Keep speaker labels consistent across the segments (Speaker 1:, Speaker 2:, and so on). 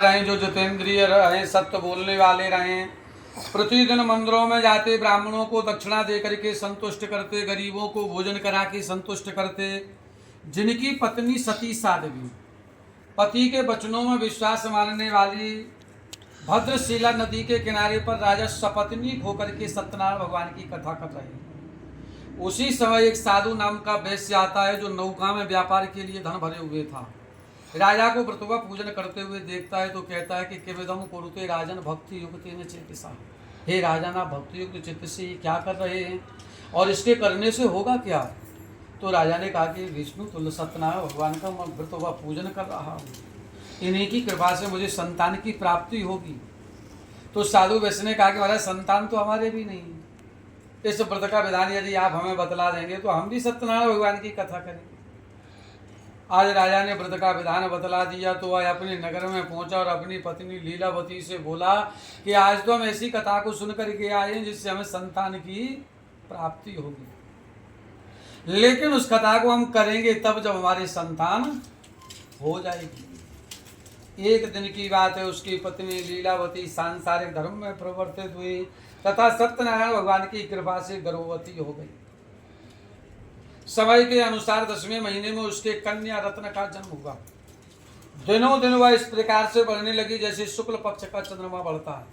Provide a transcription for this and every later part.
Speaker 1: रहे, जो जितेंद्रिय रहे, सत्य बोलने वाले रहे, प्रतिदिन मंदिरों में जाते, ब्राह्मणों को दक्षिणा दे करके संतुष्ट करते, गरीबों को भोजन करा के संतुष्ट करते, जिनकी पत्नी सती साध्वी, पति के वचनों में विश्वास मानने वाली, भद्रशिला नदी के किनारे पर राजा सपत्नीक होकर के सत्यनारायण भगवान की कथा कर रहे हैं। उसी समय एक साधु नाम का वैश्य आता है, जो नौका में व्यापार के लिए धन भरे हुए था। राजा को व्रतवा पूजन करते हुए देखता है तो कहता है कि किविदम कुरुते राजन भक्ति युक्त चेतसा। हे राजन, आप भक्ति युक्त चित्त से क्या कर रहे हैं और इसके करने से होगा क्या? तो राजा ने कहा कि विष्णु तुल्य सत्यनारायण भगवान का मैं व्रतवा पूजन कर रहा हूँ, इन्हीं की कृपा से मुझे संतान की प्राप्ति होगी। तो साधु वैश्य ने कहा कि महाराज, संतान तो हमारे भी नहीं, इस व्रत का विधान यदि आप हमें बतला देंगे तो हम भी सत्यनारायण भगवान की कथा करेंगे। आज राजा ने व्रत का विधान बतला दिया तो वह अपने नगर में पहुंचा और अपनी पत्नी लीलावती से बोला कि आज तो हम ऐसी कथा को सुनकर के आए हैं जिससे हमें संतान की प्राप्ति होगी, लेकिन उस कथा को हम करेंगे तब जब हमारी संतान हो जाएगी। एक दिन की बात है, उसकी पत्नी लीलावती सांसारिक धर्म में प्रवर्तित हुई तथा सत्यनारायण भगवान की कृपा से गर्भवती हो गई। समय के अनुसार 10वें महीने में उसके कन्या रत्न का जन्म हुआ। दिनों दिन वह इस प्रकार से बढ़ने लगी जैसे शुक्ल पक्ष का चंद्रमा बढ़ता है।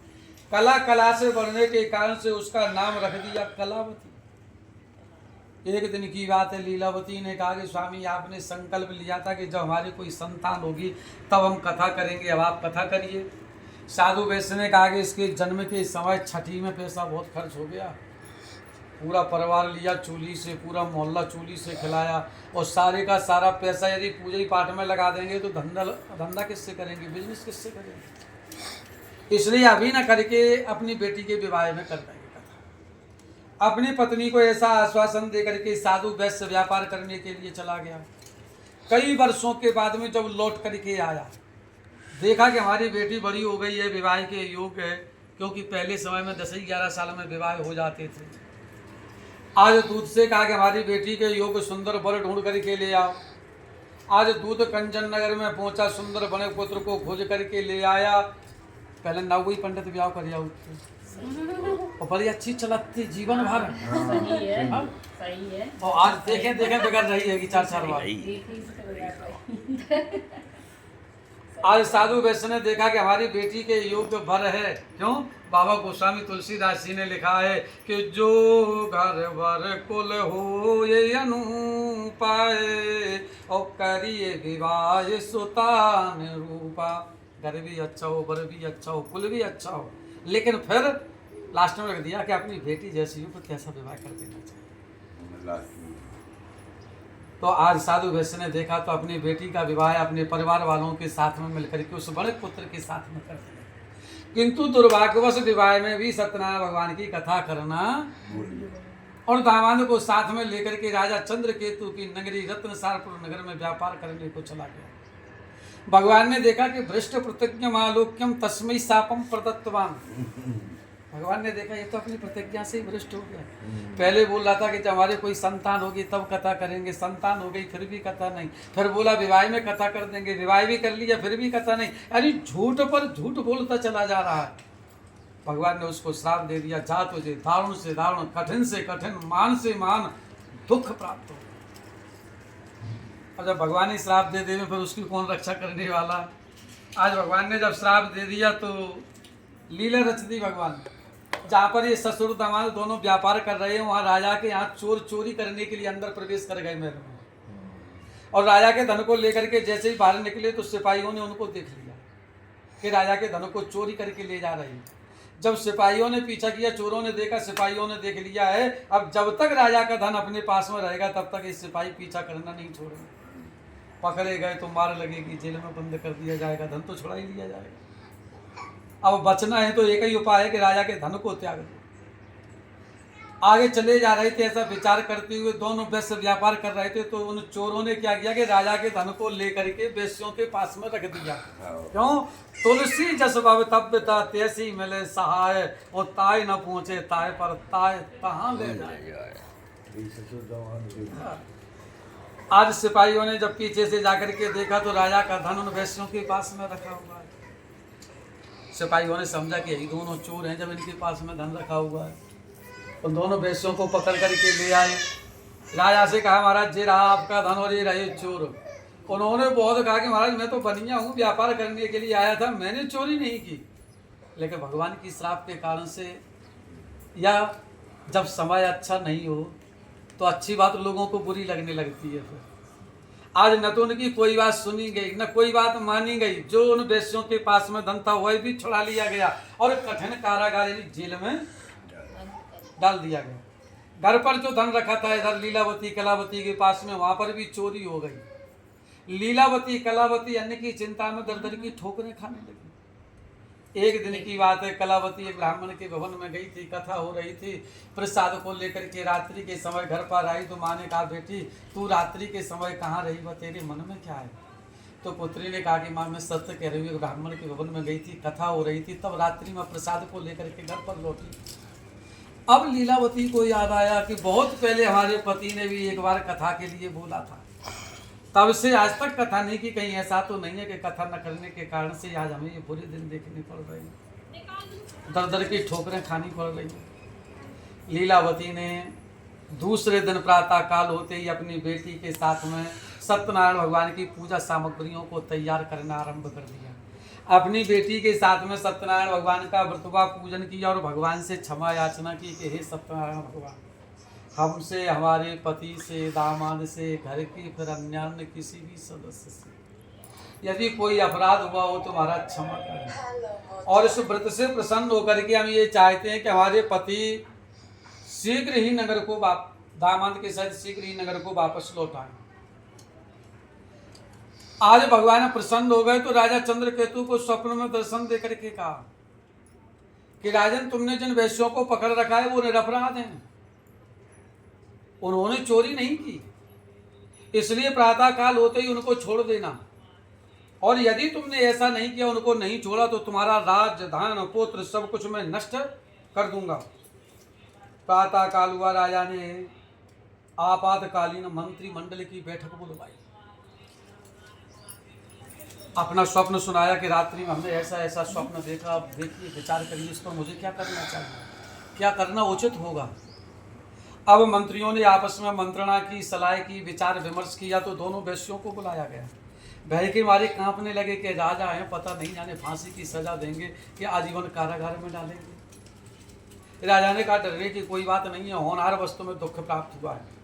Speaker 1: कला कला से बढ़ने के कारण से उसका नाम रख दिया कलावती। एक दिन की बात है, लीलावती ने कहा कि स्वामी, आपने संकल्प लिया था कि जब हमारी कोई संतान होगी तब हम कथा करेंगे, अब आप कथा करिए। साधु वैश्य ने कहा कि इसके जन्म के समय छठी में पैसा बहुत खर्च हो गया, पूरा परिवार लिया चूल्ही से, पूरा मोहल्ला चूल्ही से खिलाया, और सारे का सारा पैसा यदि पूजा पाठ में लगा देंगे तो धंधा किससे करेंगे, बिजनेस किससे करेंगे, इसलिए अभी न करके अपनी बेटी के विवाह में कर देंगे कथा। अपनी पत्नी को ऐसा आश्वासन दे करके साधु वैश्य व्यापार करने के लिए चला गया। कई वर्षों के बाद में जब लौट करके आया, देखा कि हमारी बेटी बड़ी हो गई है, विवाह के योग्य है, क्योंकि पहले समय में 10-11 साल में विवाह हो जाते थे। आज दूध से कहा कि हमारी बेटी के योग्य सुंदर वर ढूंढ करके ले आओ। आज दूध कंचन नगर में पहुंचा, सुंदर बने पुत्र को खोज करके ले आया। पहले नवई पंडित ब्याह कर जाओ और बड़ी अच्छी चलती जीवन भर।
Speaker 2: सही है, सही है।
Speaker 1: और आज देखे बिगड़ रही है कि 4 बार। आज साधु वैश्य ने देखा कि हमारी बेटी के योग्य वर है। क्यों? बाबा गोस्वामी तुलसीदास जी ने लिखा है कि जो घर वर कुल हो ये अनुपाए और करिए विवाह सुतान रूपा। घर भी अच्छा हो, वर भी अच्छा हो, कुल भी अच्छा हो, लेकिन फिर लास्ट में रख दिया कि अपनी बेटी जैसी हो तो कैसा विवाह कर देना चाहिए। तो आज साधु वैश्य ने देखा तो अपनी बेटी का विवाह अपने परिवार वालों के साथ में मिलकर के उस बड़े पुत्र के साथ में कर दिया। किंतु दुर्भाग्यवश विवाह में भी सत्यनारायण भगवान की कथा करना और दामाद को साथ में लेकर के राजा चंद्रकेतु की नगरी रत्नसारपुर नगर में व्यापार करने को चला गया। भगवान ने देखा कि भ्रष्ट प्रतिज्ञ आलोक्यम तस्मै शापम प्रदत्तवान। भगवान ने देखा ये तो अपनी प्रतिज्ञा से ही भ्रष्ट हो गया। पहले बोल रहा था कि जब हमारे कोई संतान होगी तब कथा करेंगे, संतान हो गई फिर भी कथा नहीं, फिर बोला विवाह में कथा कर देंगे, विवाह भी कर लिया फिर भी कथा नहीं। अरे झूठ पर झूठ बोलता चला जा रहा है। भगवान ने उसको श्राप दे दिया, जा तुझे दारुण से दारुण, कठिन से कठिन, मान से मान दुख प्राप्त हो। और जब भगवान ही श्राप दे देवे फिर उसकी कौन रक्षा करने वाला। आज भगवान ने जब श्राप दे दिया तो लीला रच दी भगवान। जहाँ पर ये ससुर दामाद दोनों व्यापार कर रहे हैं, वहाँ राजा के यहाँ चोर चोरी करने के लिए अंदर प्रवेश कर गए महल में, और राजा के धन को लेकर के जैसे ही बाहर निकले तो सिपाहियों ने उनको देख लिया कि राजा के धन को चोरी करके ले जा रहे हैं। जब सिपाहियों ने पीछा किया, चोरों ने देखा, सिपाहियों ने देख लिया है, अब जब तक राजा का धन अपने पास में रहेगा तब तक ये सिपाही पीछा करना नहीं छोड़ेंगे। पकड़े गए तो मार लगेगी, जेल में बंद कर दिया जाएगा, धन तो छुड़ा ही लिया जाएगा। अब बचना है तो एक ही उपाय है कि राजा के धन को त्याग दो। आगे चले जा रहे थे, ऐसा विचार करते हुए दोनों वैश्य व्यापार कर रहे थे तो उन चोरों ने क्या किया कि राजा के धन को लेकर के वैश्यों के पास में रख दिया। क्यों? तुलसी जस भवितव्यता तैसी मिले सहाय, और ताय न पहुंचे ताय पर ताय कहाँ ले जाए। आज सिपाहियों ने जब पीछे से जाकर के देखा तो राजा का धन उन वैश्यों के पास में रखा हुआ है। सिपाहियों ने समझा कि यही दोनों चोर हैं, जब इनके पास में धन रखा हुआ है। उन दोनों वेश्यों को पकड़ करके ले आए। राजा से कहा महाराज ये रहा आपका धन और ये रहे चोर। उन्होंने बहुत कहा कि महाराज मैं तो बनिया हूँ, व्यापार करने के लिए आया था, मैंने चोरी नहीं की। लेकिन भगवान की श्राप के कारण से, या जब समय अच्छा नहीं हो तो अच्छी बात लोगों को बुरी लगने लगती है। फिर आज न तो उनकी कोई बात सुनी गई, न कोई बात मानी गई। जो उन वेश्यों के पास में धन था वह भी छुड़ा लिया गया और कठिन कारागार यानी जेल में डाल दिया गया। घर पर जो धन रखा था इधर लीलावती कलावती के पास में, वहां पर भी चोरी हो गई। लीलावती कलावती अन्य की चिंता में दर दर की ठोकरें खाने लगी। एक दिन की बात है, कलावती एक ब्राह्मण के भवन में गई थी, कथा हो रही थी। प्रसाद को लेकर के रात्रि के समय घर पर आई तो माँ ने कहा बेटी तू रात्रि के समय कहाँ रही, वह तेरे मन में क्या है? तो पुत्री ने कहा कि माँ मैं सत्य कह रही हूँ, ब्राह्मण के भवन में गई थी, कथा हो रही थी, तब रात्रि में प्रसाद को लेकर के घर पर लौटी। अब लीलावती को याद आया कि बहुत पहले हमारे पति ने भी एक बार कथा के लिए बोला था, तब से आज तक कथा नहीं की। कहीं ऐसा तो नहीं है कि कथा न करने के कारण से आज हमें ये बुरे दिन देखने पड़ रहे हैं, दर दर की ठोकरें खानी पड़ रही हैं। लीलावती ने दूसरे दिन प्रातः काल होते ही अपनी बेटी के साथ में सत्यनारायण भगवान की पूजा सामग्रियों को तैयार करना आरंभ कर दिया। अपनी बेटी के साथ में सत्यनारायण भगवान का व्रतवा पूजन किया और भगवान से क्षमा याचना की कि हे सत्यनारायण भगवान, हमसे, हमारे पति से, दामाद से, घर के फिर अन्य किसी भी सदस्य से यदि कोई अपराध हुआ हो तो महाराज क्षमा करें। और इस व्रत से प्रसन्न होकर के हम ये चाहते हैं कि हमारे पति शीघ्र ही नगर को दामाद के साथ शीघ्र ही नगर को वापस लौटाएं। आज भगवान प्रसन्न हो गए तो राजा चंद्रकेतु को स्वप्न में दर्शन दे करके कहा कि राजन तुमने जिन वैश्यों को पकड़ रखा है वो निरपराध हैं, उन्होंने चोरी नहीं की, इसलिए प्रातः काल होते ही उनको छोड़ देना। और यदि तुमने ऐसा नहीं किया, उनको नहीं छोड़ा, तो तुम्हारा राज धन पुत्र सब कुछ मैं नष्ट कर दूंगा। प्रातः काल हुआ, राजा ने आपातकालीन मंत्रिमंडल की बैठक बुलवाई, अपना स्वप्न सुनाया कि रात्रि में हमने ऐसा ऐसा स्वप्न देखा, अब देखिए विचार करिए इस पर मुझे क्या करना चाहिए, क्या करना उचित होगा। अब मंत्रियों ने आपस में मंत्रणा की, सलाह की, विचार विमर्श किया तो दोनों वैश्यों को बुलाया गया। भय के मारे कांपने लगे कि राजा हैं, पता नहीं जाने फांसी की सजा देंगे कि आजीवन कारागार में डालेंगे। राजा ने कहा डरने की कोई बात नहीं है, होनहार वस्तु में दुख प्राप्त हुआ है।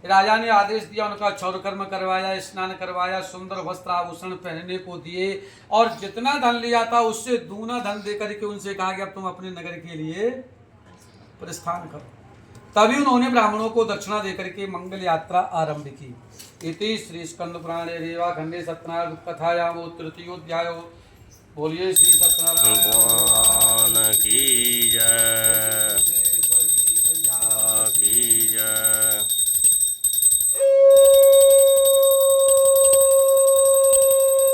Speaker 1: राजा ने आदेश दिया, उनका क्षौर कर्म करवाया, स्नान करवाया, सुंदर वस्त्र आभूषण पहनने को दिए और जितना धन लिया था उससे दूना धन देकर के उनसे कहा कि अब तुम अपने नगर के लिए प्रस्थान करो। तभी उन्होंने ब्राह्मणों को दक्षिणा देकर के मंगल यात्रा आरंभ की। इति श्री स्कंद पुराणे रेवा खंडे सत्यनारायण कथायाम तृतीयोध्याय। बोलिए श्री सत्यनारायण की जय।